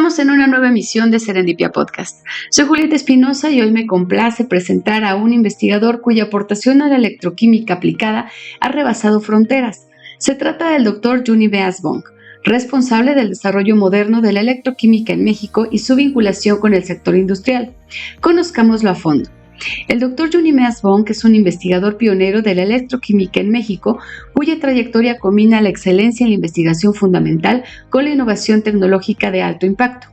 Estamos en una nueva emisión de Serendipia Podcast. Soy Julieta Espinosa y hoy me complace presentar a un investigador cuya aportación a la electroquímica aplicada ha rebasado fronteras. Se trata del Dr. Juni Meas Bonk, responsable del desarrollo moderno de la electroquímica en México y su vinculación con el sector industrial. Conozcámoslo a fondo. El Dr. Juni Meas Bonk es un investigador pionero de la electroquímica en México, cuya trayectoria combina la excelencia en la investigación fundamental con la innovación tecnológica de alto impacto.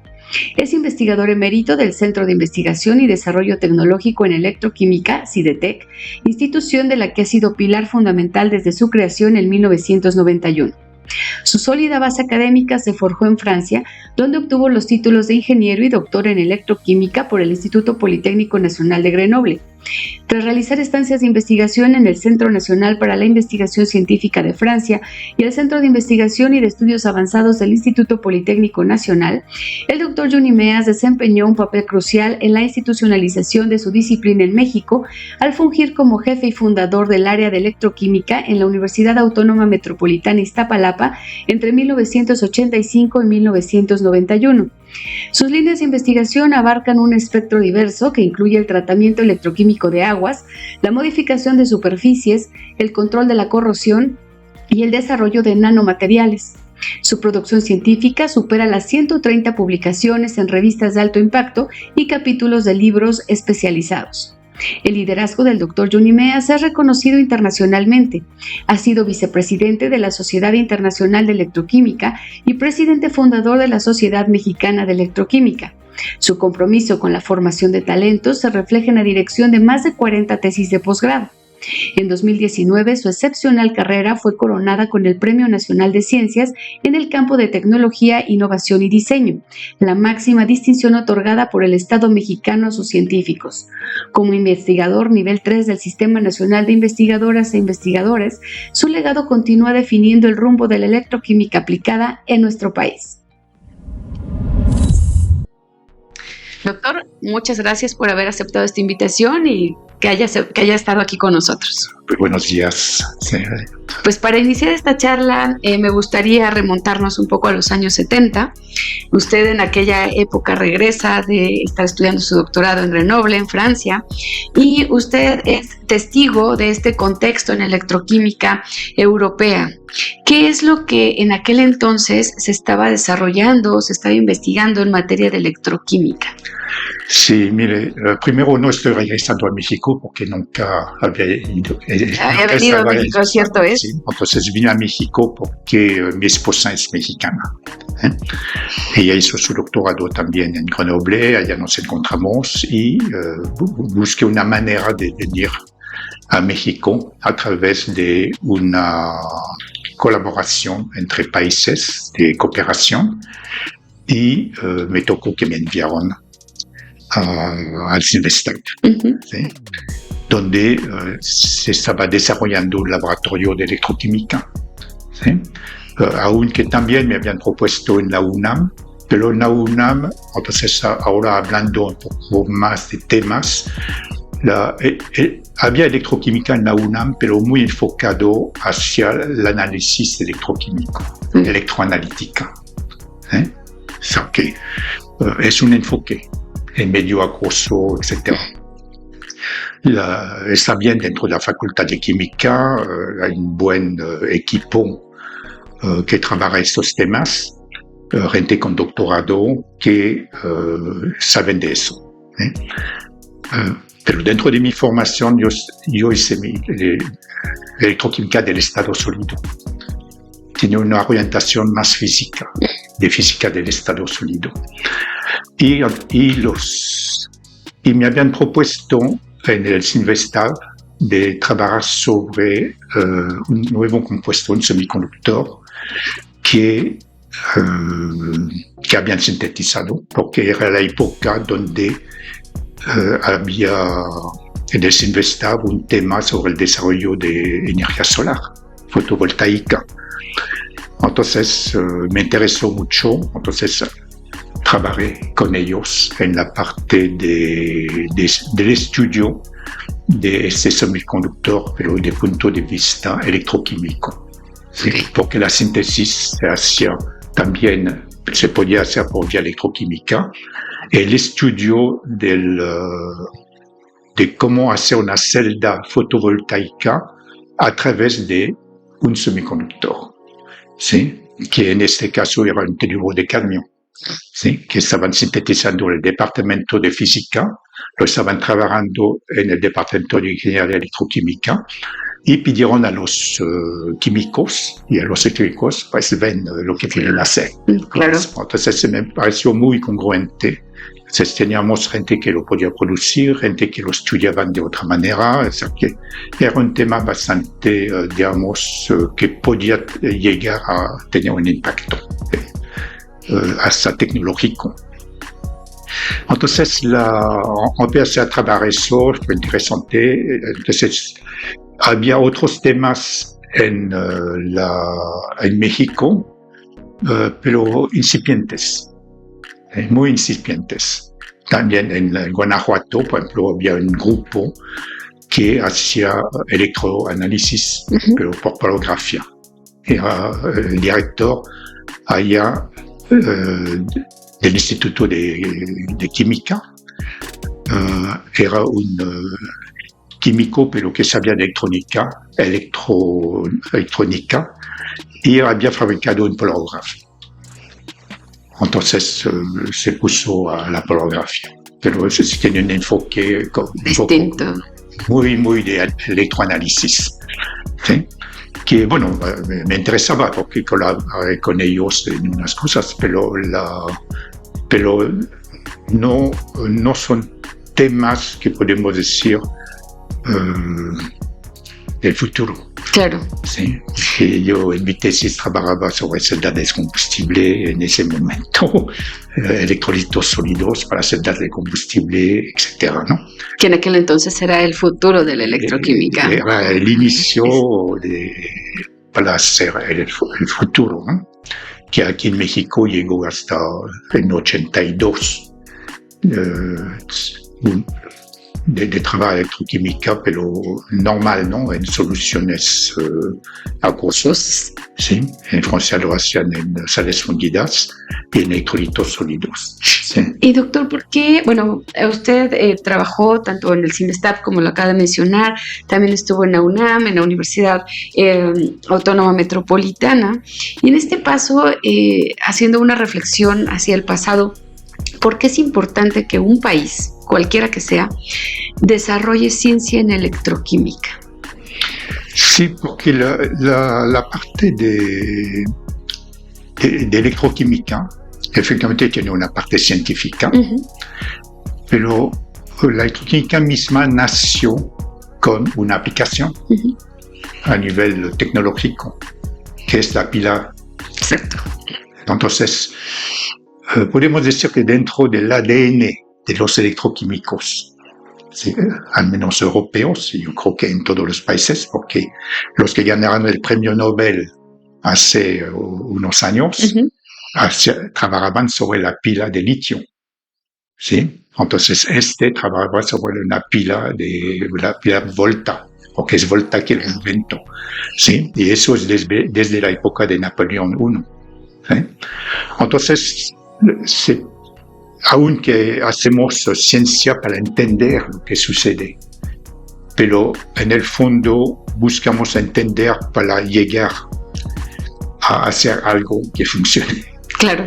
Es investigador emérito del Centro de Investigación y Desarrollo Tecnológico en Electroquímica, CIDETEC, institución de la que ha sido pilar fundamental desde su creación en 1991. Su sólida base académica se forjó en Francia, donde obtuvo los títulos de ingeniero y doctor en electroquímica por el Instituto Politécnico Nacional de Grenoble. Tras realizar estancias de investigación en el Centro Nacional para la Investigación Científica de Francia y el Centro de Investigación y de Estudios Avanzados del Instituto Politécnico Nacional, el Dr. Juni Meas desempeñó un papel crucial en la institucionalización de su disciplina en México al fungir como jefe y fundador del área de electroquímica en la Universidad Autónoma Metropolitana Iztapalapa entre 1985 y 1991. Sus líneas de investigación abarcan un espectro diverso que incluye el tratamiento electroquímico de aguas, la modificación de superficies, el control de la corrosión y el desarrollo de nanomateriales. Su producción científica supera las 130 publicaciones en revistas de alto impacto y capítulos de libros especializados. El liderazgo del Dr. Juni Meas es reconocido internacionalmente. Ha sido vicepresidente de la Sociedad Internacional de Electroquímica y presidente fundador de la Sociedad Mexicana de Electroquímica. Su compromiso con la formación de talentos se refleja en la dirección de más de 40 tesis de posgrado. En 2019, su excepcional carrera fue coronada con el Premio Nacional de Ciencias en el campo de Tecnología, Innovación y Diseño, la máxima distinción otorgada por el Estado mexicano a sus científicos. Como investigador nivel 3 del Sistema Nacional de Investigadoras e Investigadores, su legado continúa definiendo el rumbo de la electroquímica aplicada en nuestro país. Doctor, muchas gracias por haber aceptado esta invitación y que haya estado aquí con nosotros. Buenos días. Sí. Pues para iniciar esta charla me gustaría remontarnos un poco a los años 70. Usted en aquella época regresa de estar estudiando su doctorado en Grenoble, en Francia, y usted es testigo de este contexto en electroquímica europea. ¿Qué es lo que en aquel entonces se estaba desarrollando, se estaba investigando en materia de electroquímica? Sí, mire, primero no estoy regresando a México porque nunca había ido. Había venido a México, ¿cierto es? Sí, entonces vine a México porque mi esposa es mexicana. Ella hizo su doctorado también en Grenoble, allá nos encontramos y busqué una manera de venir a México a través de una colaboración entre países de cooperación y me tocó que me enviaron al CINVESTAB, ¿sí? Donde se estaba desarrollando un laboratorio de electroquímica, ¿sí? Aunque también me habían propuesto en la UNAM, pero en la UNAM, entonces ahora hablando un poco más de temas, había electroquímica en la UNAM, pero muy enfocado hacia el análisis electroquímico, electroanalítica, ¿eh? O sea que es un enfoque medio acoso, etc. Está bien dentro de la Facultad de Química, hay un buen equipo que trabaja estos temas, gente con doctorado que saben de eso. Pero dentro de mi formación yo hice electroquímica del estado sólido. Tiene una orientación más física, de física del estado sólido. Y me habían propuesto en el CINVESTAB de trabajar sobre un nuevo compuesto, un semiconductor que habían sintetizado, porque era la época donde había en el CINVESTAB un tema sobre el desarrollo de energía solar, fotovoltaica. Entonces me interesó mucho, entonces trabajé con ellos en la parte del estudio de este semiconductor, pero desde el punto de vista electroquímico. ¿Sí? Porque la síntesis se hacía también se podía hacer por vía electroquímica, el estudio de cómo hacer una celda fotovoltaica a través de un semiconductor, ¿sí? Que en este caso era un teluro de cadmio, ¿sí? Que estaban sintetizando en el departamento de física, lo estaban trabajando en el departamento de ingeniería electroquímica, y pidieron a los químicos y a los eléctricos, pues ven lo que quieren hacer. Claro. Entonces me pareció muy congruente. Entonces teníamos gente que lo podía producir, gente que lo estudiaban de otra manera, o sea que era un tema bastante, digamos, que podía llegar a tener un impacto hasta tecnológico. Entonces empecé a trabajar eso, fue interesante. Entonces había otros temas en México, pero incipientes. Muy incipientes. También en Guanajuato, por ejemplo, había un grupo que hacía electroanálisis, pero por polografía. Era el director allá del Instituto de Química. Era un químico, pero que sabía de electrónica, y había fabricado un pológrafo. Entonces se puso a la polografía, pero eso sí tiene un enfoque distinto, muy de electroanálisis, ¿sí? Que bueno, me interesaba porque colaboré con ellos en unas cosas, pero no son temas que podemos decir del futuro. Claro. Sí, que yo en mi tesis trabajaba sobre celdas de combustible en ese momento, electrolitos sólidos para celdas de combustible, etcétera, ¿no? Que en aquel entonces era el futuro de la electroquímica. Era el inicio para hacer el futuro, ¿no? Que aquí en México llegó hasta el 82. De trabajo electroquímica, pero normal, ¿no? En soluciones acuosas, sí. En Francia lo hacían en sales fundidas y en electrolitos sólidos. Sí. Y doctor, ¿por qué? Bueno, usted trabajó tanto en el CIMESTAP como lo acaba de mencionar, también estuvo en la UNAM, en la Universidad Autónoma Metropolitana, y en este paso, haciendo una reflexión hacia el pasado, ¿por qué es importante que un país, cualquiera que sea, desarrolle ciencia en electroquímica? Sí, porque la parte de electroquímica efectivamente tiene una parte científica, pero la electroquímica misma nació con una aplicación a nivel tecnológico, que es la pila. Exacto. Entonces, podemos decir que dentro del ADN de los electroquímicos, ¿sí? Al menos europeos, y yo creo que en todos los países, porque los que ganaron el premio Nobel hace unos años trabajaban sobre la pila de litio, ¿sí? Entonces trabajaba sobre la pila Volta, porque es Volta que lo inventó, ¿sí? Y eso es desde la época de Napoleón I, ¿sí? Entonces, aunque hacemos ciencia para entender lo que sucede, pero en el fondo buscamos entender para llegar a hacer algo que funcione. Claro.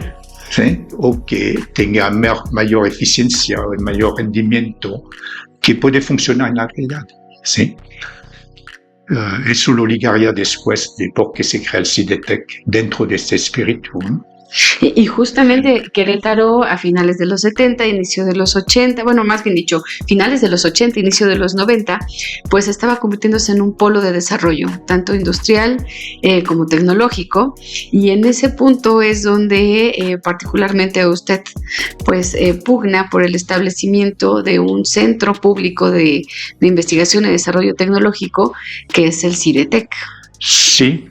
¿Sí? O que tenga mayor eficiencia o mayor rendimiento, que puede funcionar en la realidad, ¿sí? Eso lo ligaría después de por qué se crea el CIDETEC dentro de este espíritu, ¿no? Y justamente Querétaro a finales de los 70, inicio de los 80, bueno, más bien dicho, finales de los 80, inicio de los 90, pues estaba convirtiéndose en un polo de desarrollo, tanto industrial como tecnológico, y en ese punto es donde particularmente usted pues pugna por el establecimiento de un centro público de investigación y desarrollo tecnológico que es el CIDETEC. Sí.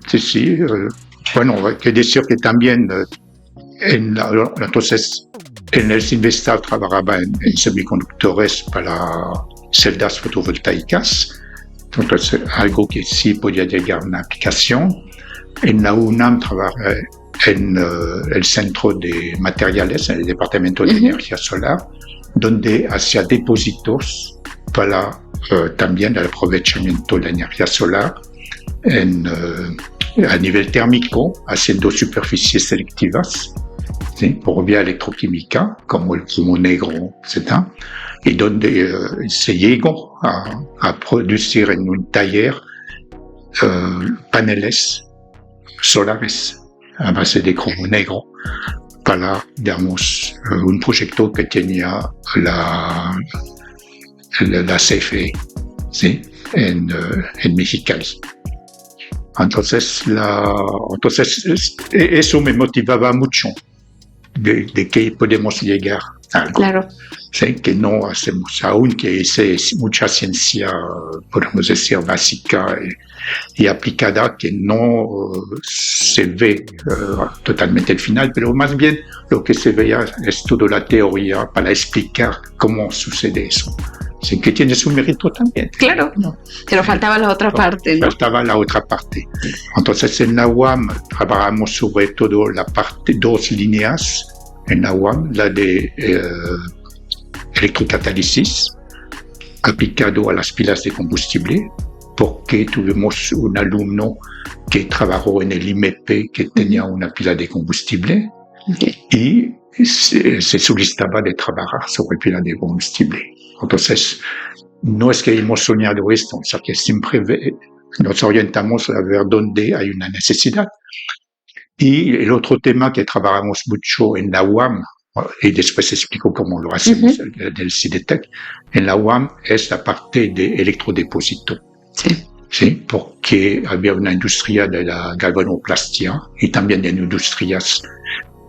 Bueno, hay que decir que también entonces en el CIMESTAP trabajaba en semiconductores para celdas fotovoltaicas, entonces algo que sí podía llegar a una aplicación. En la UNAM trabajé en el centro de materiales, en el departamento de energía solar, donde hacía depósitos para también el aprovechamiento de la energía solar a nivel térmico, haciendo superficies selectivas, ¿sí? Por vía electroquímica, como el plomo negro, etc. Y donde se llegó a producir en un taller paneles solares a base de cromo negro para, digamos, un proyecto que tenía la CFE, ¿sí? en Mexicali. Entonces eso me motivaba mucho de que podemos llegar a algo. Claro. ¿Sí? Que no hacemos aún, que es mucha ciencia, podemos decir, básica y aplicada, que no se ve totalmente al final, pero más bien lo que se veía es toda la teoría para explicar cómo sucede eso. Sí, que tiene su mérito también. Claro, ¿no? Pero faltaba la otra parte, ¿no? Faltaba la otra parte. Entonces en la UAM trabajamos sobre todo la parte, dos líneas en la UAM, la de electrocatálisis aplicado a las pilas de combustible, porque tuvimos un alumno que trabajó en el IMEP que tenía una pila de combustible y se solicitaba de trabajar sobre pila de combustible. Entonces, no es que hemos soñado esto, o sea que siempre nos orientamos a ver dónde hay una necesidad. Y el otro tema que trabajamos mucho en la UAM, y después explico cómo lo hacemos del CIDETEC, en la UAM es la parte de electrodepósito. Sí, porque había una industria de la galvanoplastia y también en industrias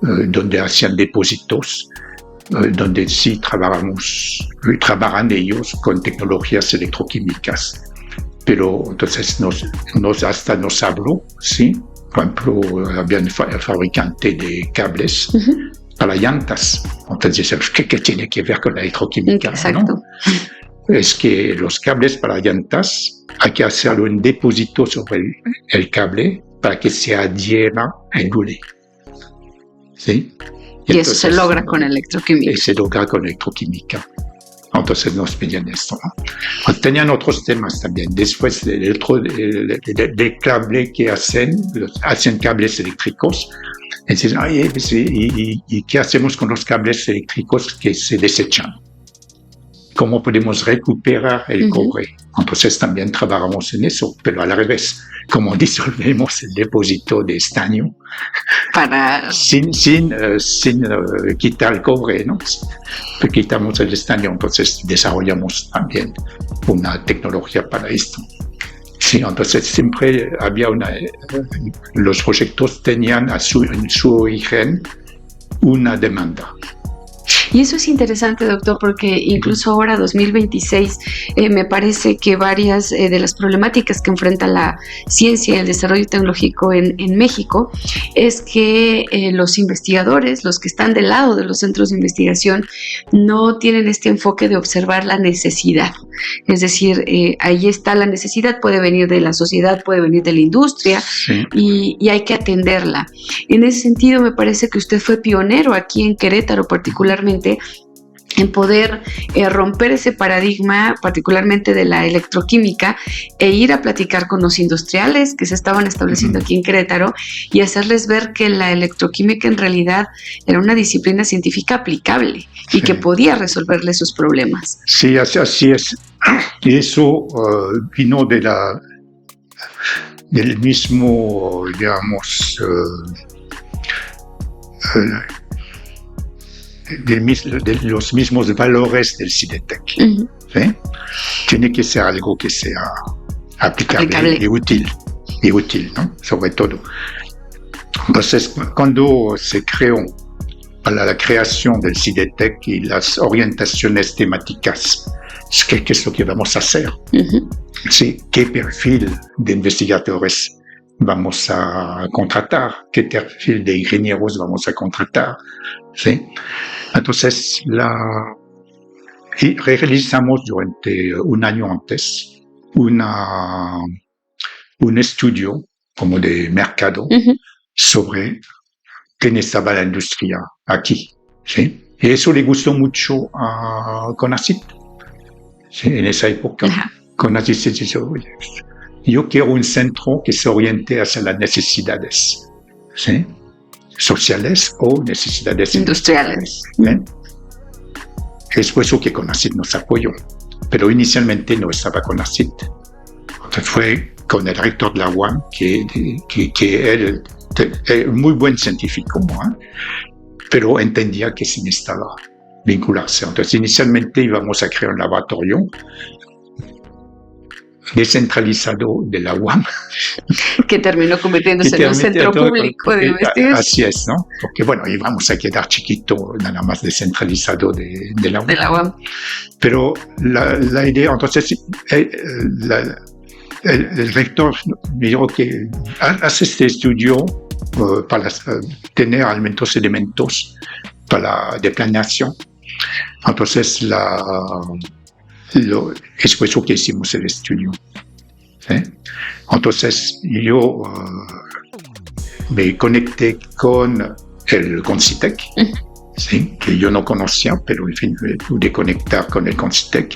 donde hacían depósitos, donde sí trabajan ellos con tecnologías electroquímicas. Pero entonces hasta nos habló, ¿sí? Por ejemplo, había un fabricante de cables para llantas. Entonces, ¿qué tiene que ver con la electroquímica? Exacto. ¿No? Es que los cables para llantas hay que hacerlo en depósito sobre el cable para que se adhiera al hule. ¿Sí? Y entonces, eso se logra con electroquímica. Se logra con electroquímica. Entonces nos pedían esto, ¿no? Tenían otros temas también. Después del cable que hacen cables eléctricos. Y dicen, ¿y qué hacemos con los cables eléctricos que se desechan? ¿Cómo podemos recuperar el cobre? Entonces también trabajamos en eso, pero al revés. ¿Cómo disolvemos el depósito de estaño sin quitar el cobre, ¿no? Quitamos el estaño, entonces desarrollamos también una tecnología para esto. Sí, entonces siempre había los proyectos tenían en su origen una demanda. Y eso es interesante, doctor, porque incluso ahora, 2026, me parece que varias de las problemáticas que enfrenta la ciencia y el desarrollo tecnológico en México es que los investigadores, los que están del lado de los centros de investigación, no tienen este enfoque de observar la necesidad. Es decir, ahí está la necesidad, puede venir de la sociedad, puede venir de la industria, y hay que atenderla. En ese sentido, me parece que usted fue pionero aquí en Querétaro, particularmente en poder romper ese paradigma, particularmente de la electroquímica, e ir a platicar con los industriales que se estaban estableciendo aquí en Querétaro y hacerles ver que la electroquímica en realidad era una disciplina científica aplicable y que podía resolverle sus problemas. Sí, así es. Y eso vino del mismo, digamos, de los mismos valores del CIDETEC. ¿Sí? Tiene que ser algo que sea aplicable. Y útil, ¿no? Sobre todo. Entonces, cuando se creó para la creación del CIDETEC y las orientaciones temáticas, ¿qué es lo que vamos a hacer? ¿Sí? ¿Qué perfil de investigadores vamos a contratar? ¿Qué perfil de ingenieros vamos a contratar? ¿Sí? Entonces, realizamos durante un año antes un estudio como de mercado sobre que necesitaba la industria aquí, ¿sí? Y eso le gustó mucho a CONACYT, ¿sí? En esa época. Ajá. CONACYT se dijo, oye, yo quiero un centro que se oriente hacia las necesidades, ¿sí? Sociales o necesidades Industriales. ¿eh? Es por eso que CONACYT nos apoyó, pero inicialmente no estaba CONACYT. Entonces fue con el rector de la UAM, que él es muy buen científico, pero entendía que sí necesitaba vincularse. Entonces inicialmente íbamos a crear un laboratorio descentralizado de la UAM. Que terminó convirtiéndose en un centro público de investigación. Así es, ¿no? Porque, bueno, íbamos a quedar chiquito, nada más descentralizado de la UAM. De la UAM. Pero la idea, entonces, el rector me dijo que hace este estudio para tener elementos de planeación. Entonces, es por eso que hicimos el estudio. ¿Sí? Entonces, yo me conecté con el CONCITEC, ¿sí? Que yo no conocía, pero en fin, pude conectar con el CONCITEC,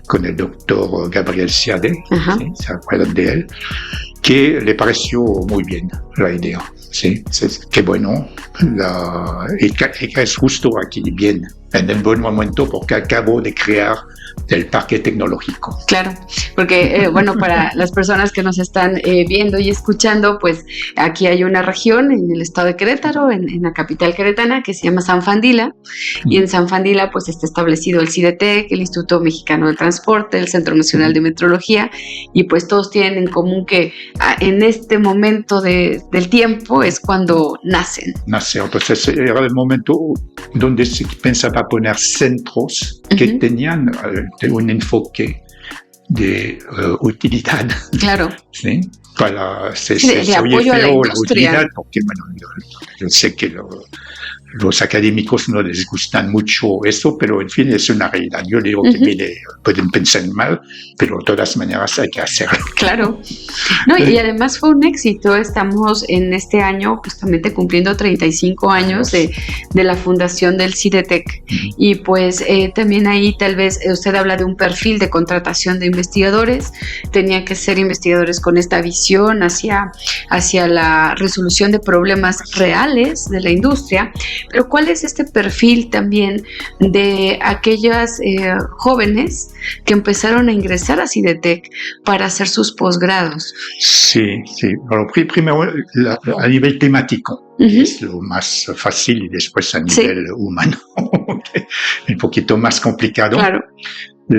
con el doctor Gabriel Siade, ¿sí? ¿Se acuerdan de él? Que le pareció muy bien la idea. Sí, qué bueno. Y que es justo aquí, bien, en el buen momento, porque acabo de crear el parque tecnológico. Claro, porque bueno, para las personas que nos están viendo y escuchando, pues aquí hay una región en el estado de Querétaro, en la capital queretana, que se llama San Fandila, y en San Fandila pues está establecido el CIDETEC, el Instituto Mexicano de Transporte, el Centro Nacional de Metrología, y pues todos tienen en común que en este momento del tiempo es cuando nacen. Entonces era el momento donde se pensaba poner centros que tenían un enfoque de utilidad. Claro. ¿Sí? Para de apoyo a la industria. Utilidad, porque bueno, yo sé que los académicos no les gustan mucho eso, pero en fin, es una realidad. Yo digo que mire, pueden pensar mal, pero de todas maneras hay que hacerlo. Claro. No, y además fue un éxito. Estamos en este año justamente cumpliendo 35 años de la fundación del CIDETEC. Y pues también ahí tal vez usted habla de un perfil de contratación de investigadores. Tenían que ser investigadores con esta visión hacia la resolución de problemas reales de la industria. Pero ¿cuál es este perfil también de aquellas jóvenes que empezaron a ingresar a CIDETEC para hacer sus posgrados? Sí. Bueno, primero a nivel temático, que es lo más fácil, y después a nivel humano, un poquito más complicado. Claro.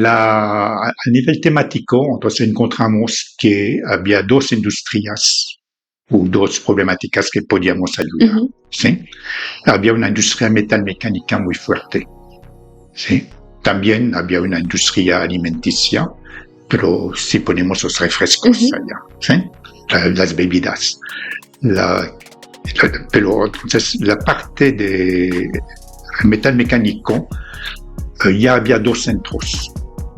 A nivel temático, entonces encontramos que había dos industrias o dos problemáticas que podíamos ayudar. ¿Sí? Había una industria metalmecánica muy fuerte. ¿Sí? También había una industria alimenticia, pero si ponemos los refrescos allá, ¿sí? Las bebidas. Pero entonces la parte de metal mecánico, ya había dos centros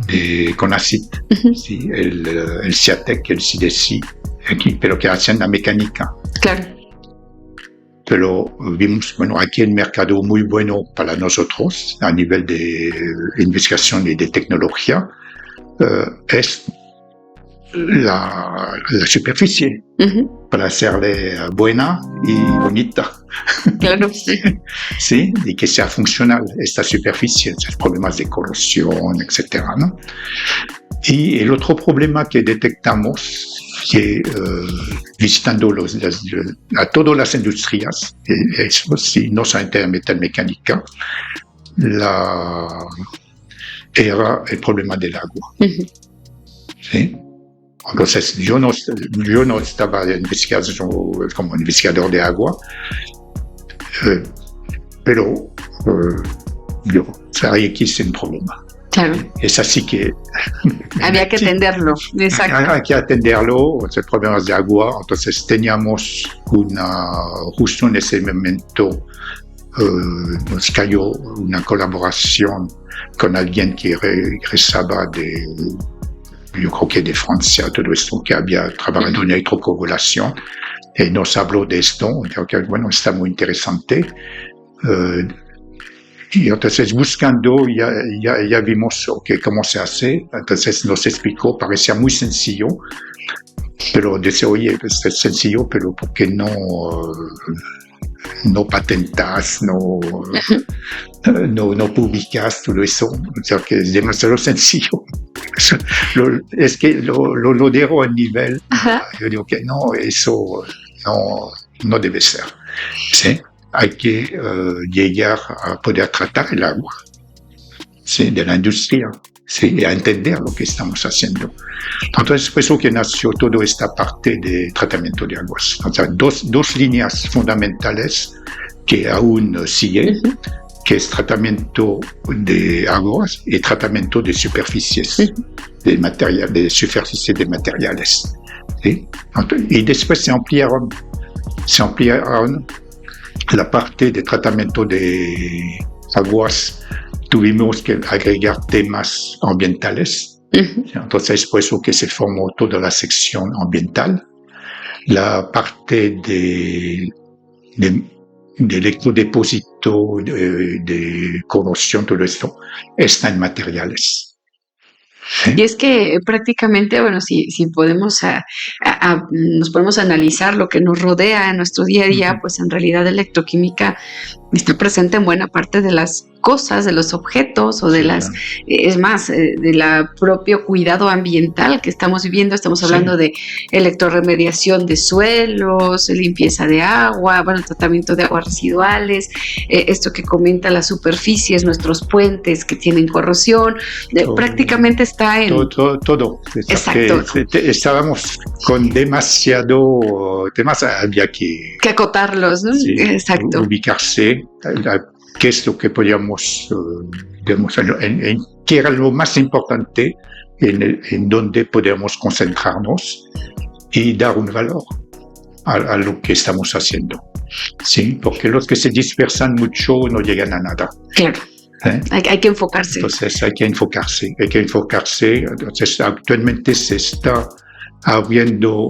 de CONACYT, ¿sí? El CIATEC y el CIDESI, aquí, pero que hacían la mecánica. Claro. Pero vimos, bueno, aquí el mercado muy bueno para nosotros a nivel de investigación y de tecnología es la superficie para hacerle buena y bonita. Claro, sí. Sí, y que sea funcional esta superficie, los problemas de corrosión, etcétera, ¿no? Y el otro problema que detectamos, que visitando a todas las industrias, eso sí, no solamente en metalmecánica, era el problema del agua. ¿Sí? Entonces, yo no estaba como investigador de agua, pero yo sabía que es un problema. Claro. Es así que había que atenderlo. Exacto. Había que atenderlo, los problemas de agua. Entonces teníamos justo en ese momento nos cayó una colaboración con alguien que regresaba yo creo que de Francia, todo esto, que había trabajado en la hidrocoagulación. nos habló de esto, que bueno, está muy interesante. Y entonces buscando ya vimos cómo se hace, entonces nos explicó, parecía muy sencillo, pero decía, oye, pues es sencillo, pero ¿por qué no patentas, no publicas todo eso? O sea, que es demasiado sencillo. Es que lo dejo a nivel, yo digo que no, eso no debe ser, ¿sí? Hay que llegar a poder tratar el agua, ¿sí? De la industria, ¿sí? Y a entender lo que estamos haciendo. Entonces, por eso que nació toda esta parte de tratamiento de aguas. O sea, dos líneas fundamentales que aún siguen, que es tratamiento de aguas y tratamiento de superficies, de superficies de materiales, ¿sí? Y después se ampliaron la parte de tratamiento de aguas. Tuvimos que agregar temas ambientales. Entonces, por eso que se formó toda la sección ambiental. La parte de electrodepósito, de corrosión, todo esto, está en materiales. Y es que prácticamente, bueno, si podemos nos podemos analizar lo que nos rodea en nuestro día a día, pues en realidad la electroquímica está presente en buena parte de las cosas, de los objetos o de es más, de la propio cuidado ambiental que estamos viviendo. Estamos hablando de electroremediación de suelos, limpieza de agua, bueno, tratamiento de aguas residuales, esto que comenta las superficies, nuestros puentes que tienen corrosión, prácticamente está en... Todo. Exacto. Estábamos con demasiado temas, había que acotarlos, ¿no? Sí, Exacto. Ubicarse, qué es lo que podíamos, qué era lo más importante, en donde podemos concentrarnos y dar un valor a lo que estamos haciendo. Sí, porque los que se dispersan mucho no llegan a nada. Claro. Hay que enfocarse. Entonces hay que enfocarse. Entonces actualmente se está abriendo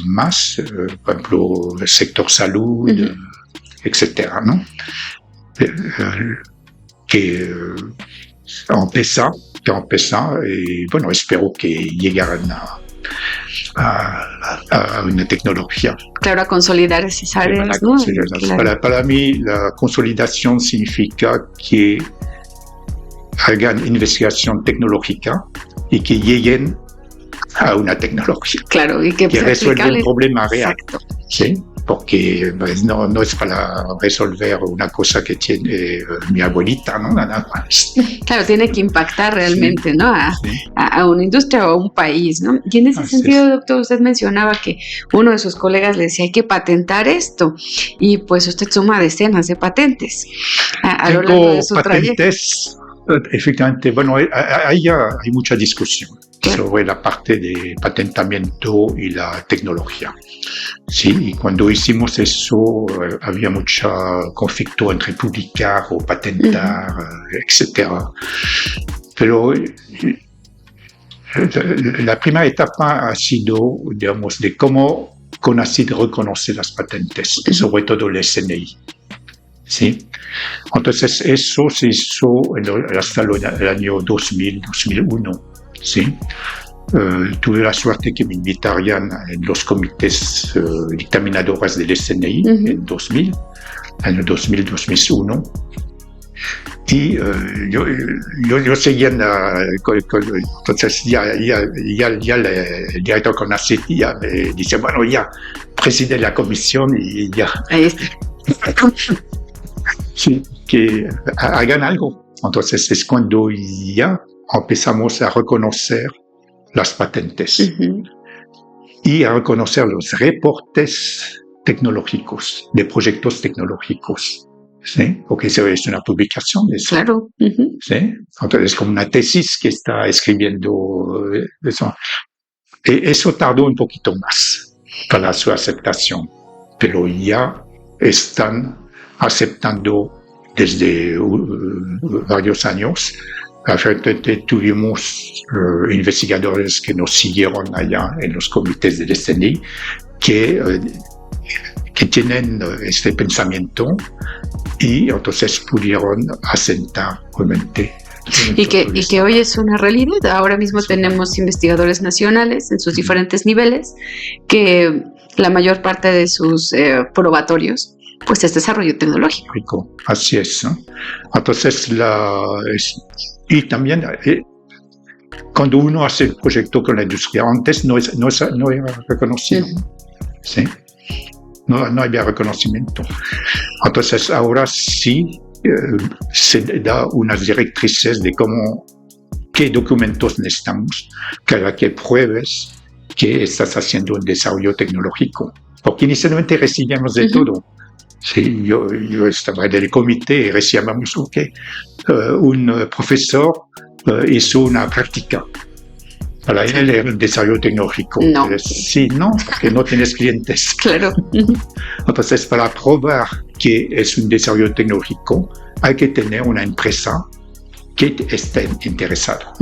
más, por ejemplo, el sector salud, etcétera, ¿no? Que empieza y bueno, espero que llegaran a una tecnología. Claro, a consolidar esas áreas, ¿no? Claro. Para mí, la consolidación significa que hagan investigación tecnológica y que lleguen a una tecnología. Claro, y que resuelva el problema real. Exacto. ¿Sí? Porque pues, no es para resolver una cosa que tiene mi abuelita, ¿no? Nada más. Claro, tiene que impactar realmente, ¿no? A una industria o a un país, ¿no? Y en ese sentido, doctor, usted mencionaba que uno de sus colegas le decía, hay que patentar esto, y pues usted suma decenas de patentes a lo largo de su trayecto. Efectivamente, bueno, hay mucha discusión sobre la parte de patentamiento y la tecnología. Sí, y cuando hicimos eso había mucho conflicto entre publicar o patentar, etcétera. Pero la primera etapa ha sido, digamos, de cómo CONACYT reconoce las patentes, sobre todo el SNI. ¿Sí? Entonces eso se hizo hasta el año 2000-2001. ¿Sí? Tuve la suerte que me invitarían en los comités dictaminadores del SNI en 2000, año 2000-2001. Y yo seguía entonces ya el director CONACYT ya me dice, bueno, ya preside la comisión y ya. Ahí está. Sí, que hagan algo. Entonces es cuando ya empezamos a reconocer las patentes y a reconocer los reportes tecnológicos de proyectos tecnológicos. ¿Sí? Porque eso es una publicación de eso. Claro. ¿Sí? Entonces es como una tesis que está escribiendo eso. Y eso tardó un poquito más para su aceptación, pero ya están aceptando desde varios años. Tuvimos investigadores que nos siguieron allá en los comités del SNI que que tienen este pensamiento y entonces pudieron asentar obviamente. Y que hoy es una realidad. Ahora mismo tenemos investigadores nacionales en sus diferentes niveles que la mayor parte de sus probatorios pues es desarrollo tecnológico. Así es, ¿no? Entonces, y también cuando uno hace el proyecto con la industria, antes no era reconocido, ¿sí? No había reconocimiento. Entonces, ahora sí se da unas directrices de qué documentos necesitamos, qué pruebas que estás haciendo un desarrollo tecnológico. Porque inicialmente recibíamos de todo. Sí, yo estaba en el comité y recibíamos un profesor hizo una práctica. Para él era un desarrollo tecnológico. No. Sí, no, porque no tienes clientes. Claro. Entonces, para probar que es un desarrollo tecnológico, hay que tener una empresa que esté interesada.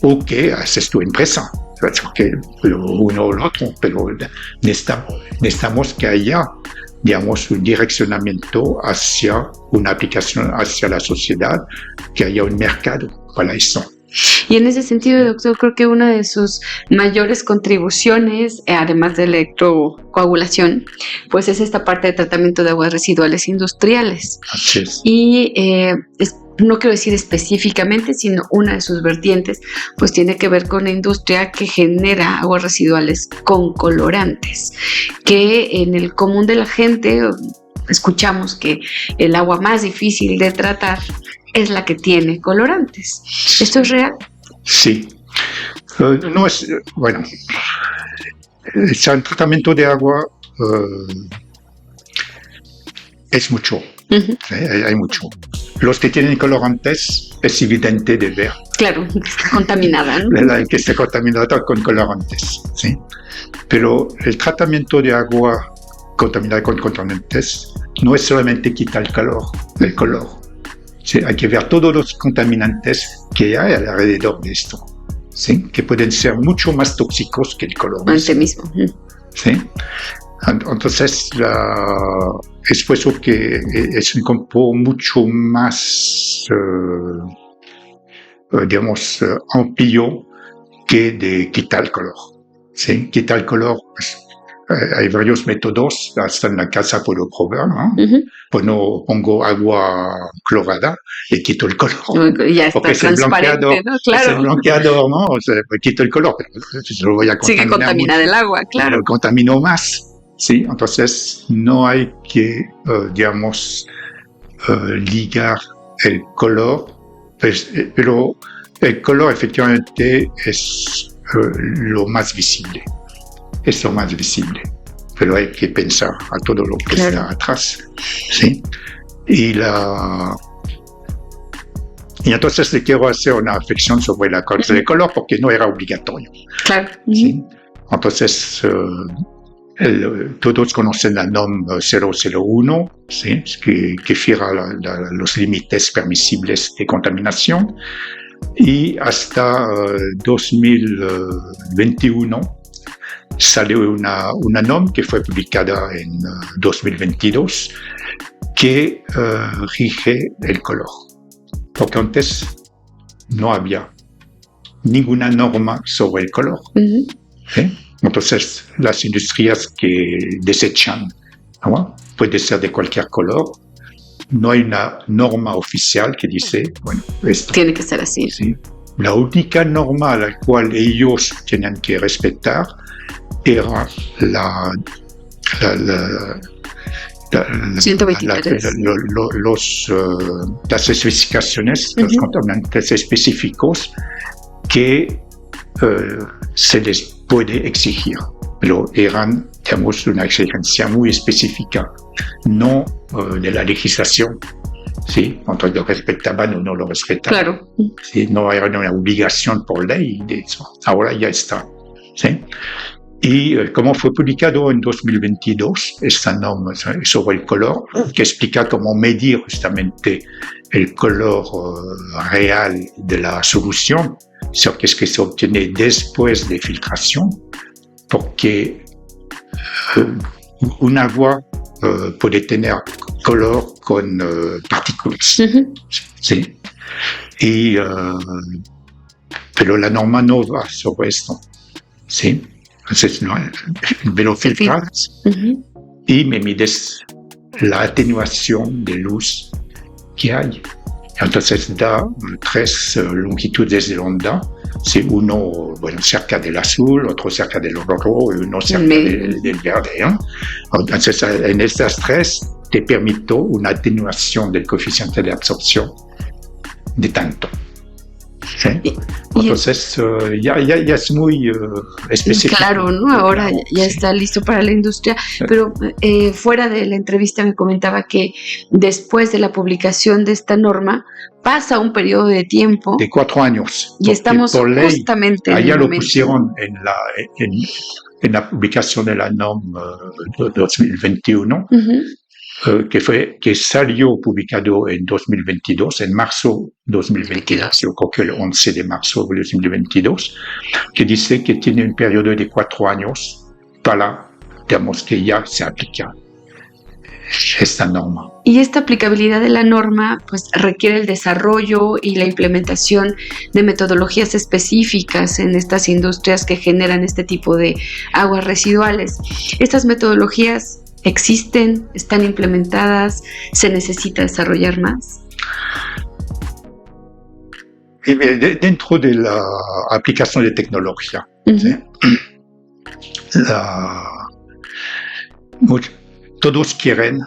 O que haces tu empresa. Porque uno o el otro, pero necesitamos que haya, digamos, un direccionamiento hacia una aplicación, hacia la sociedad, que haya un mercado para eso. Y en ese sentido, doctor, creo que una de sus mayores contribuciones, además de electrocoagulación, pues es esta parte de tratamiento de aguas residuales industriales. Así es. Y no quiero decir específicamente, sino una de sus vertientes, pues tiene que ver con la industria que genera aguas residuales con colorantes, que en el común de la gente escuchamos que el agua más difícil de tratar es la que tiene colorantes. ¿Esto es real? Sí. No es, bueno, el tratamiento de agua es mucho. Hay mucho. Los que tienen colorantes es evidente de ver. Claro, que está contaminada, ¿no? Que está contaminada con colorantes, ¿sí? Pero el tratamiento de agua contaminada con contaminantes no es solamente quitar el color. ¿Sí? Hay que ver todos los contaminantes que hay alrededor de esto, ¿sí? Que pueden ser mucho más tóxicos que el color mismo. ¿Sí? Entonces, es por eso que es un campo mucho más, digamos, amplio que de quitar el color. ¿Sí? Quitar el color, pues, hay varios métodos, hasta en la casa puedo probar, ¿no? Pues no pongo agua clorada y quito el color. Ya está transparente, ¿no? Claro. Es el blanqueador, ¿no? O sea, pues quito el color, pero lo voy a contaminar. Sigue contaminado el agua, claro. Lo contamino más. Sí, entonces no hay que, digamos, ligar el color, pues, pero el color efectivamente es lo más visible. Es lo más visible, pero hay que pensar a todo lo que está atrás, ¿sí? Y entonces le quiero hacer una reflexión sobre la causa del color porque no era obligatorio. Claro. ¿Sí? Entonces, todos conocen la NOM 001, ¿sí? que fija los límites permisibles de contaminación, y hasta 2021 salió una NOM que fue publicada en 2022 que rige el color. Porque antes no había ninguna norma sobre el color. ¿Sí? Entonces, las industrias que desechan, ¿no? Puede ser de cualquier color. No hay una norma oficial que dice, bueno, esto tiene que ser así. ¿Sí? La única norma a la cual ellos tenían que respetar era la 123. Las especificaciones, los contaminantes específicos que se les puede exigir, pero eran, digamos, una exigencia muy específica, no de la legislación. ¿Sí? Entonces lo respetaban o no lo respetaban. Claro. ¿Sí? No era una obligación por ley de eso. Ahora ya está. ¿Sí? Y como fue publicado en 2022, esta norma sobre el color, que explica cómo medir justamente el color real de la solución, eso que es que se obtiene después de filtración, porque un agua puede tener color con partículas. ¿Sí? Pero la norma no va sobre esto. ¿Sí? Entonces, no, me lo filtras y me mides la atenuación de luz que hay. Entonces da 3 longitudes de onda. Sí, uno cerca del azul, otro cerca del rojo y uno cerca del verde. Entonces, en estas 3 te permito una atenuación del coeficiente de absorción de tanto. ¿Sí? Entonces, ya es muy específico. Claro, ¿no? Ahora ya está listo para la industria, pero fuera de la entrevista me comentaba que después de la publicación de esta norma pasa un periodo de tiempo. De 4 años. Y estamos justamente en el allá lo momento. pusieron en la publicación de la norma 2021. Que salió publicado en 2022, en marzo 2022, yo creo que el 11 de marzo de 2022, que dice que tiene un periodo de 4 años para, digamos, que ya se aplica esta norma. Y esta aplicabilidad de la norma pues requiere el desarrollo y la implementación de metodologías específicas en estas industrias que generan este tipo de aguas residuales. Estas metodologías ¿existen? ¿Están implementadas? ¿Se necesita desarrollar más? Dentro de la aplicación de tecnología, ¿sí? Todos quieren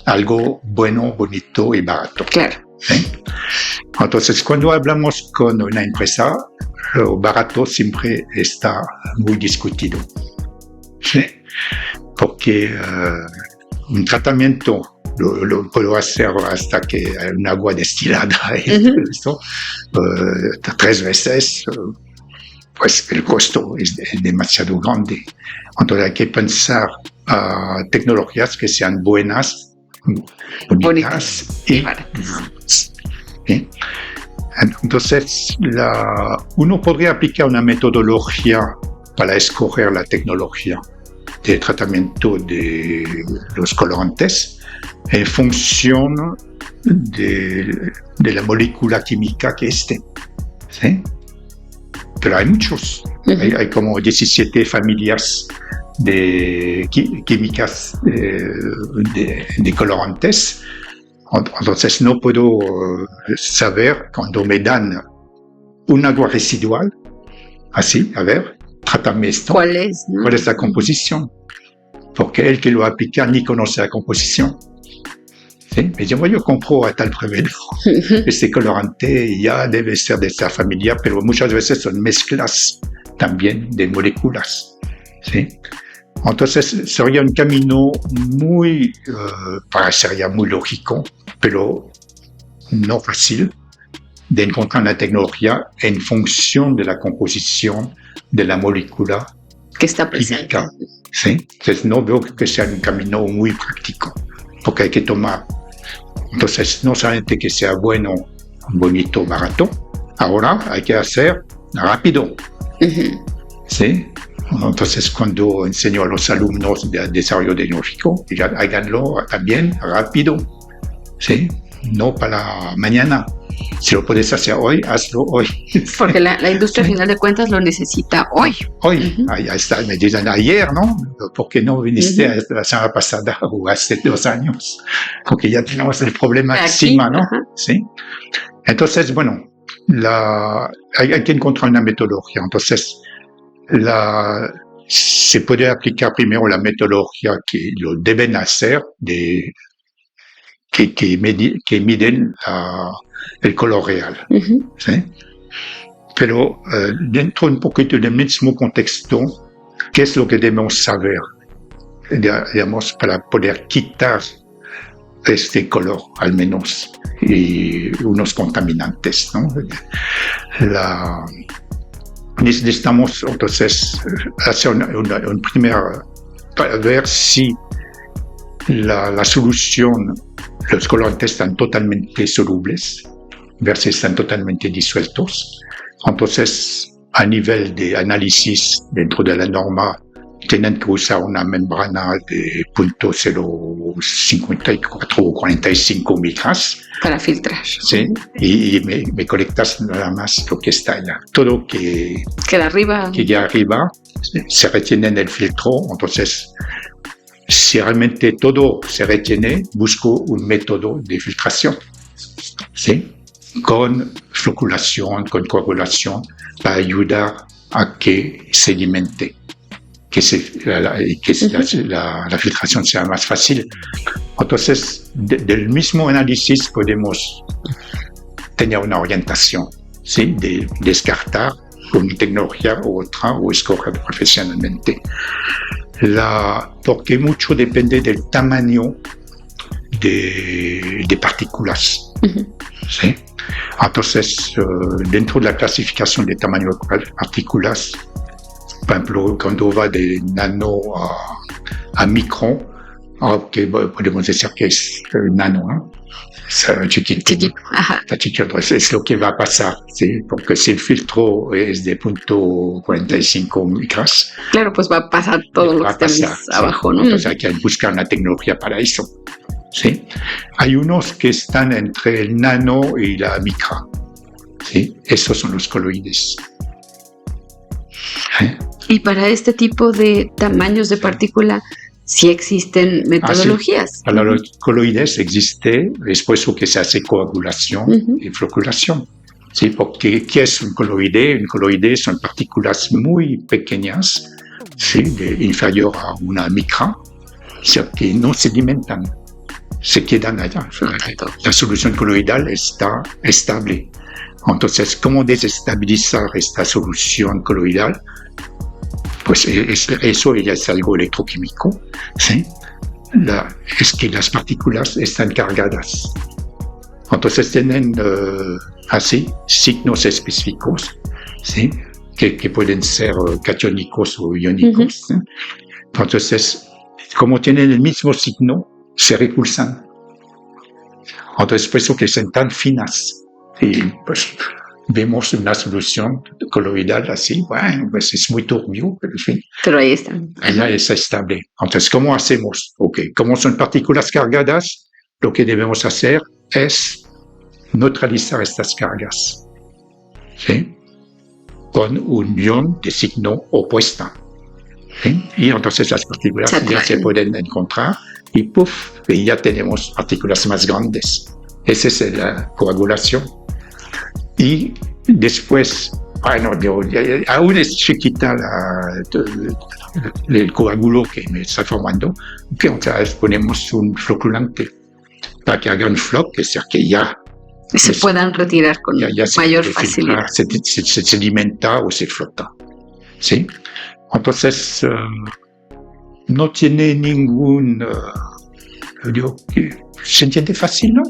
algo bueno, bonito y barato. Claro. ¿Sí? Entonces, cuando hablamos con una empresa, lo barato siempre está muy discutido. ¿Sí? Porque un tratamiento lo puedo hacer hasta que hay un agua destilada esto, 3 veces, pues el costo es demasiado grande. Entonces hay que pensar a tecnologías que sean buenas, bonitas y baratas. ¿Sí? Entonces uno podría aplicar una metodología para escoger la tecnología de tratamiento de los colorantes en función de la molécula química que esté. ¿Sí? Pero hay muchos. Hay como 17 familias de químicas de colorantes. Entonces no puedo saber cuando me dan un agua residual, así, a ver, trátame esto. ¿Cuál es? ¿No? ¿Cuál es la composición? Porque el que lo aplica ni conoce la composición. ¿Sí? Me dice, yo compro a tal proveedor. Este colorante ya debe ser de esta familia, pero muchas veces son mezclas también de moléculas. ¿Sí? Entonces sería un camino muy, parecería muy lógico, pero no fácil de encontrar una tecnología en función de la composición de la molécula que está presente. ¿Sí? Entonces no veo que sea un camino muy práctico, porque hay que tomar. Entonces no solamente que sea bueno, bonito, barato, ahora hay que hacer rápido. ¿Sí? Entonces cuando enseño a los alumnos de desarrollo tecnológico, háganlo también rápido. ¿Sí? No para mañana. Si lo puedes hacer hoy, hazlo hoy. Porque la industria, al final de cuentas, lo necesita hoy. Hoy, ya está. Me dicen ayer, ¿no? ¿Por qué no viniste la semana pasada o hace 2 años? Porque ya tenemos el problema encima, ¿no? ¿Sí? Entonces, bueno, hay que encontrar una metodología. Entonces, se puede aplicar primero la metodología que lo deben hacer, que miden el color real. ¿Sí? Pero dentro un poquito del mismo contexto, ¿qué es lo que debemos saber? Digamos, para poder quitar este color, al menos, y unos contaminantes, ¿no? Necesitamos entonces hacer un primer, para ver si la solución, los colorantes están totalmente solubles, ver si están totalmente disueltos. Entonces, a nivel de análisis dentro de la norma tienen que usar una membrana de 0.054 o 45 micras. Para filtrar. Sí, y me colectas nada más lo que está allá. Todo que queda arriba. Que ya arriba se retiene en el filtro. Entonces, si realmente todo se retiene, busco un método de filtración. ¿Sí? Con floculación, con coagulación, para ayudar a que se alimente, que la filtración sea más fácil. Entonces, del mismo análisis podemos tener una orientación, ¿sí? De descartar una tecnología u otra o escoger profesionalmente. Porque mucho depende del tamaño de partículas. ¿Sí? Entonces, dentro de la clasificación de tamaño de partículas, por ejemplo, cuando va de nano a micro, que podemos decir que es nano, ¿no? Es chiquito. Está chiquito. Es lo que va a pasar, ¿sí? Porque si el filtro es de 0.45 micras, claro, pues va a pasar todo lo que está abajo, ¿no? Entonces hay que buscar una tecnología para eso. ¿Sí? Hay unos que están entre el nano y la micra. ¿Sí? Esos son los coloides. Y para este tipo de tamaños de partícula, sí existen metodologías. Sí. Para los coloides existe, es por eso que se hace coagulación y floculación. ¿Sí? Porque ¿qué es un coloide? Un coloide son partículas muy pequeñas, ¿sí? Inferior a una micra, o sea, que no se alimentan. Se quedan allá. La solución coloidal está estable. Entonces, ¿cómo desestabilizar esta solución coloidal? Pues eso ya es algo electroquímico, ¿sí? Es que las partículas están cargadas. Entonces tienen así signos específicos, ¿sí? Que pueden ser catiónicos o iónicos. ¿Sí? Entonces, como tienen el mismo signo, se repulsan. Entonces, por eso que son tan finas. Y pues vemos una solución coloidal así, bueno, pues es muy turbio, pero en fin. Pero ahí están. Allá es estable. Entonces, ¿cómo hacemos? Como son partículas cargadas, lo que debemos hacer es neutralizar estas cargas, ¿sí? Con un ion de signo opuesto. ¿Sí? Y entonces las partículas ya se pueden encontrar y ¡puf! Y ya tenemos partículas más grandes. Esa es la coagulación. Y después, bueno, aún es chiquita el coágulo que me está formando, que entonces ponemos un floculante para que haga un floc, es decir, que ya se puedan retirar con mayor facilidad. Se alimenta o se flota. ¿Sí? Entonces, no tiene ningún... ¿se entiende fácil, no?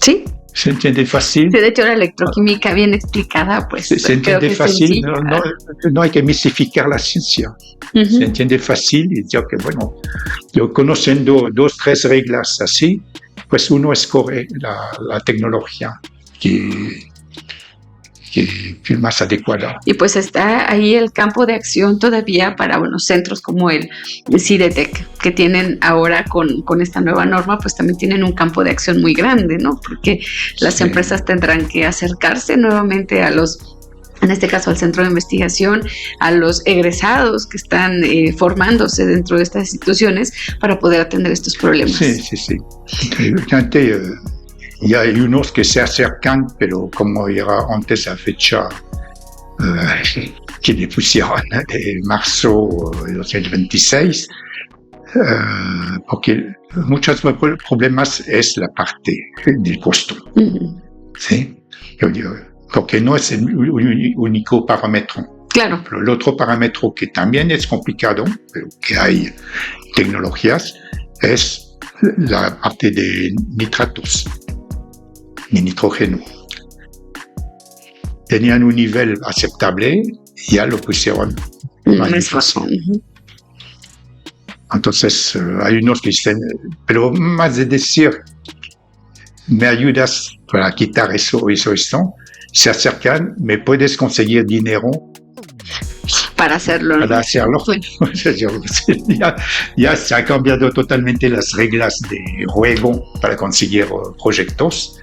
Sí. ¿Se entiende fácil? Sí, de hecho, la electroquímica bien explicada, pues... Se entiende fácil, no hay que mistificar la ciencia. Se entiende fácil y digo que, bueno, yo conociendo 2, 3 reglas así, pues uno escoge la tecnología que es más adecuada. Y pues está ahí el campo de acción todavía para centros como el CIDETEC, que tienen ahora con esta nueva norma, pues también tienen un campo de acción muy grande, ¿no? Porque las empresas tendrán que acercarse nuevamente en este caso al centro de investigación, a los egresados que están formándose dentro de estas instituciones para poder atender estos problemas. Sí. Y hay unos que se acercan, pero como era antes la fecha que le pusieron de marzo de 2026, porque muchos problemas es la parte del costo. ¿Sí? Porque no es el único parámetro. Claro. Pero el otro parámetro que también es complicado, pero que hay tecnologías, es la parte de nitratos. De nitrógeno. Tenían un nivel aceptable y ya lo pusieron más difícil. Entonces, hay unos que dicen, pero más de decir, me ayudas para quitar eso, se acercan, me puedes conseguir dinero para hacerlo. Para hacerlo. Ya se han cambiado totalmente las reglas de juego para conseguir proyectos.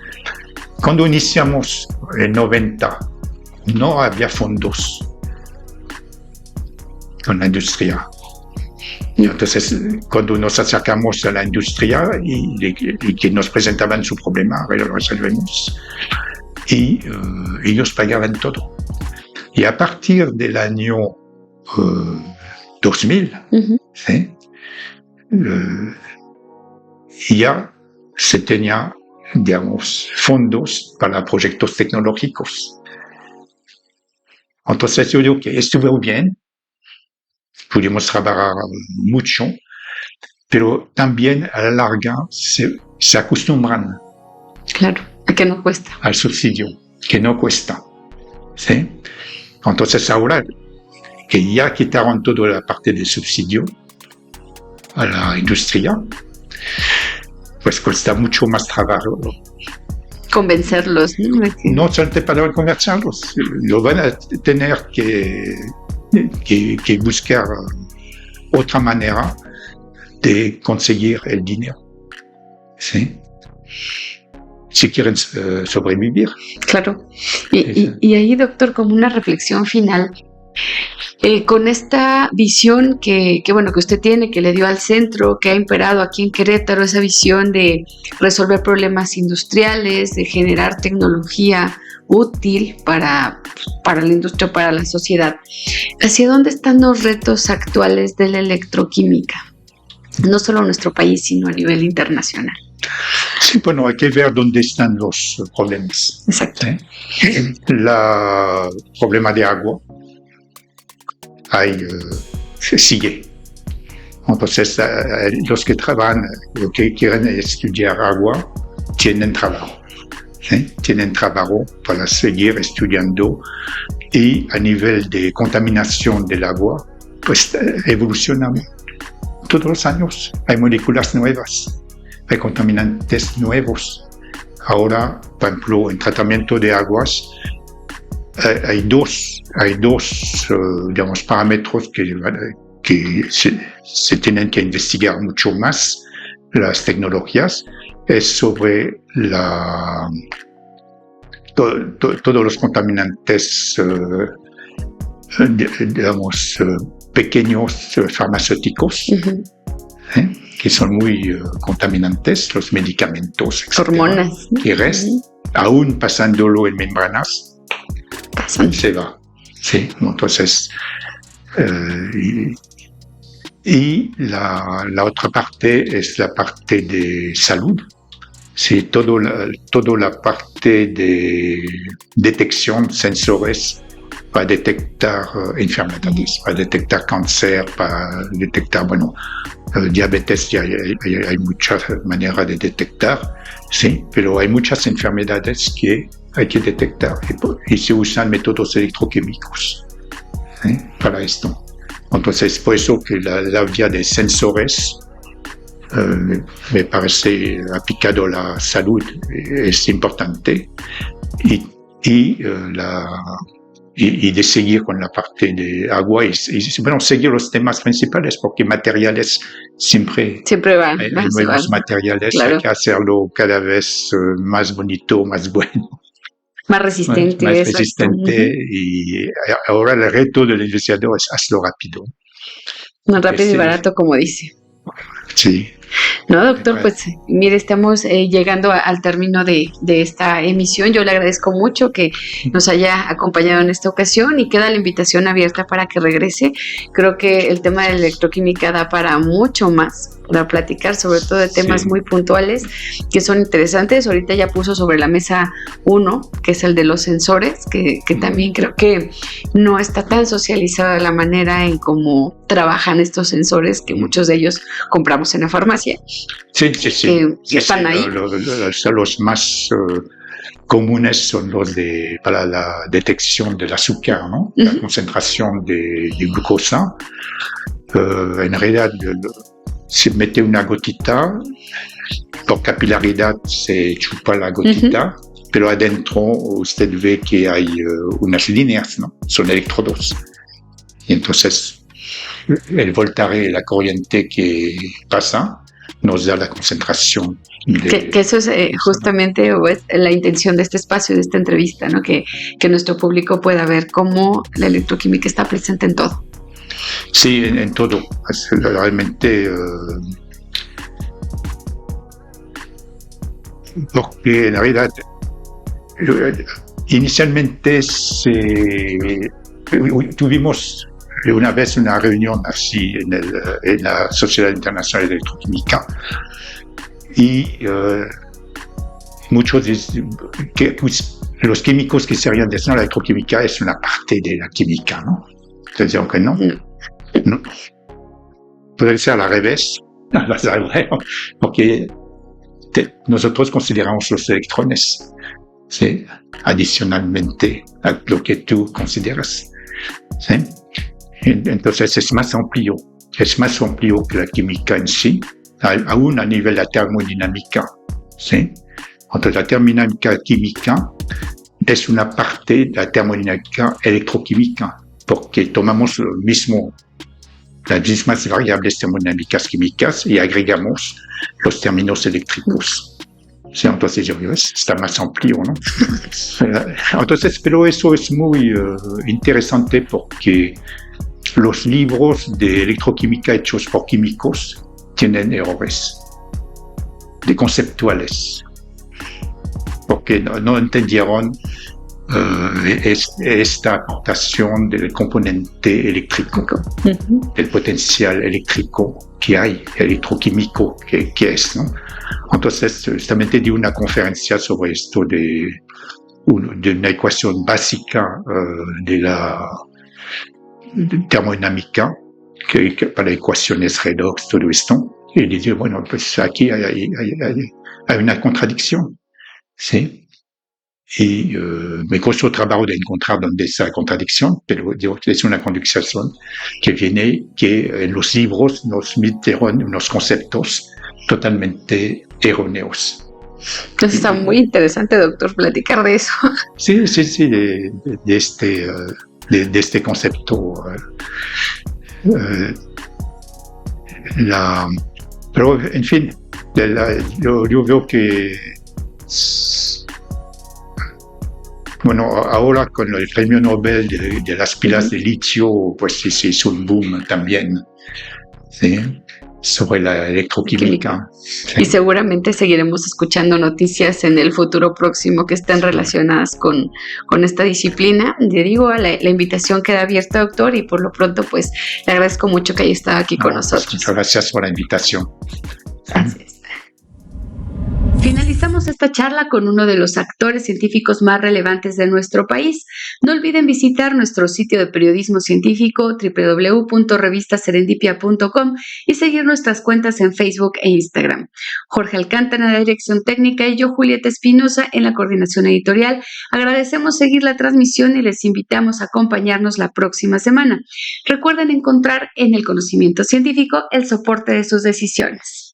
Cuando iniciamos en 90, no había fondos con la industria. Entonces, cuando nos acercamos a la industria y que nos presentaban su problema, lo resolvemos. Y ellos pagaban todo. Y a partir del año 2000, ¿sí? Ya se tenía, digamos, fondos para proyectos tecnológicos. Entonces yo digo que estuvo bien, pudimos trabajar mucho, pero también a la larga se acostumbran. Claro, a que no cuesta. Al subsidio, que no cuesta. ¿Sí? Entonces ahora que ya quitaron toda la parte del subsidio a la industria, pues cuesta mucho más trabajo. Convencerlos, ¿no? No solamente para convencerlos, lo van a tener que buscar otra manera de conseguir el dinero, ¿sí? Si quieren sobrevivir. Claro. Y ahí, doctor, como una reflexión final, con esta visión que usted tiene, que le dio al centro, que ha imperado aquí en Querétaro, esa visión de resolver problemas industriales, de generar tecnología útil para la industria, para la sociedad. ¿Hacia dónde están los retos actuales de la electroquímica? No solo en nuestro país, sino a nivel internacional. Sí, bueno, hay que ver dónde están los problemas. Exacto. ¿Sí? El problema de agua sigue. Entonces, los que trabajan, los que quieren estudiar agua, tienen trabajo. ¿Sí? Tienen trabajo para seguir estudiando y a nivel de contaminación del agua, pues evolucionamos. Todos los años hay moléculas nuevas, hay contaminantes nuevos. Ahora, por ejemplo, en tratamiento de aguas, hay dos digamos, parámetros que se tienen que investigar mucho más. Las tecnologías es sobre todos los contaminantes, digamos, pequeños farmacéuticos, que son muy contaminantes, los medicamentos, etcétera, hormonas, que aún pasándolo en membranas, se va. Sí, entonces, y la otra parte es la parte de salud. Sí, toda la parte de detección, sensores, para detectar enfermedades, para detectar cáncer, para detectar, diabetes, ya hay muchas maneras de detectar, sí, pero hay muchas enfermedades que hay que detectar y se usan métodos electroquímicos, ¿sí? Para esto. Entonces, por eso que la vía de sensores me parece aplicado a la salud es importante y de seguir con la parte de agua y seguir los temas principales porque materiales siempre van. Hay nuevos materiales, claro. Hay que hacerlo cada vez más bonito, más bueno. Más resistente. Más resistente y ahora el reto del investigador es hacerlo rápido. Más rápido y barato, como dice. Sí. No, doctor, pues mire, estamos llegando al término de esta emisión. Yo le agradezco mucho que nos haya acompañado en esta ocasión y queda la invitación abierta para que regrese. Creo que el tema de la electroquímica da para mucho más, para platicar sobre todo de temas muy puntuales que son interesantes. Ahorita ya puso sobre la mesa uno, que es el de los sensores, que también creo que no está tan socializada la manera en cómo trabajan estos sensores, que muchos de ellos compramos en la farmacia. Sí. Están ahí. Los más comunes son los para la detección del azúcar, ¿no? La concentración de glucosa. En realidad, se mete una gotita, por capilaridad se chupa la gotita, pero adentro usted ve que hay unas líneas, ¿no? Son electrodos. Y entonces el voltaje, la corriente que pasa, nos da la concentración. Que eso es justamente o es la intención de este espacio, de esta entrevista, ¿no? Que nuestro público pueda ver cómo la electroquímica está presente en todo. Sí, en todo. Realmente, porque en realidad, inicialmente tuvimos una vez una reunión así en la Sociedad Internacional de Electroquímica y muchos que pues, los químicos que se rían de eso, la electroquímica es una parte de la química, ¿no? Entonces, aunque no. Podría ser al revés, porque nosotros consideramos los electrones, ¿sí? Adicionalmente a lo que tú consideras, ¿sí? Entonces es más amplio que la química en sí, aún a nivel de la termodinámica, ¿sí? Entonces la termodinámica química es una parte de la termodinámica electroquímica, porque tomamos las mismas variables termodinámicas químicas y agregamos los términos eléctricos. Sí, entonces está más amplio, ¿no? Entonces, pero eso es muy interesante porque los libros de electroquímica hechos por químicos tienen errores conceptuales, porque no entendieron esta aportación del componente eléctrico, del potencial eléctrico que hay, electroquímico que es, ¿no? Entonces, justamente di una conferencia sobre esto de una ecuación básica de la termodinámica, que para ecuaciones redox, todo esto, y dice, bueno, pues aquí hay una contradicción, ¿sí? Y me costó trabajo de encontrar dónde está la contradicción, pero es una contradicción que en los libros nos metieron unos conceptos totalmente erróneos. Entonces está muy interesante, doctor, platicar de eso. Sí, de este concepto. Pero, en fin, yo veo que bueno, ahora con el premio Nobel de las pilas de litio, pues sí, se hizo un boom también, ¿sí? Sobre la electroquímica. Sí. Y seguramente seguiremos escuchando noticias en el futuro próximo que estén relacionadas con esta disciplina. Le digo, la invitación queda abierta, doctor, y por lo pronto, pues, le agradezco mucho que haya estado aquí con nosotros. Pues, muchas gracias por la invitación. Gracias. Finalizamos esta charla con uno de los actores científicos más relevantes de nuestro país. No olviden visitar nuestro sitio de periodismo científico www.revistaserendipia.com y seguir nuestras cuentas en Facebook e Instagram. Jorge Alcántara en la dirección técnica y yo, Julieta Espinosa, en la coordinación editorial. Agradecemos seguir la transmisión y les invitamos a acompañarnos la próxima semana. Recuerden encontrar en el conocimiento científico el soporte de sus decisiones.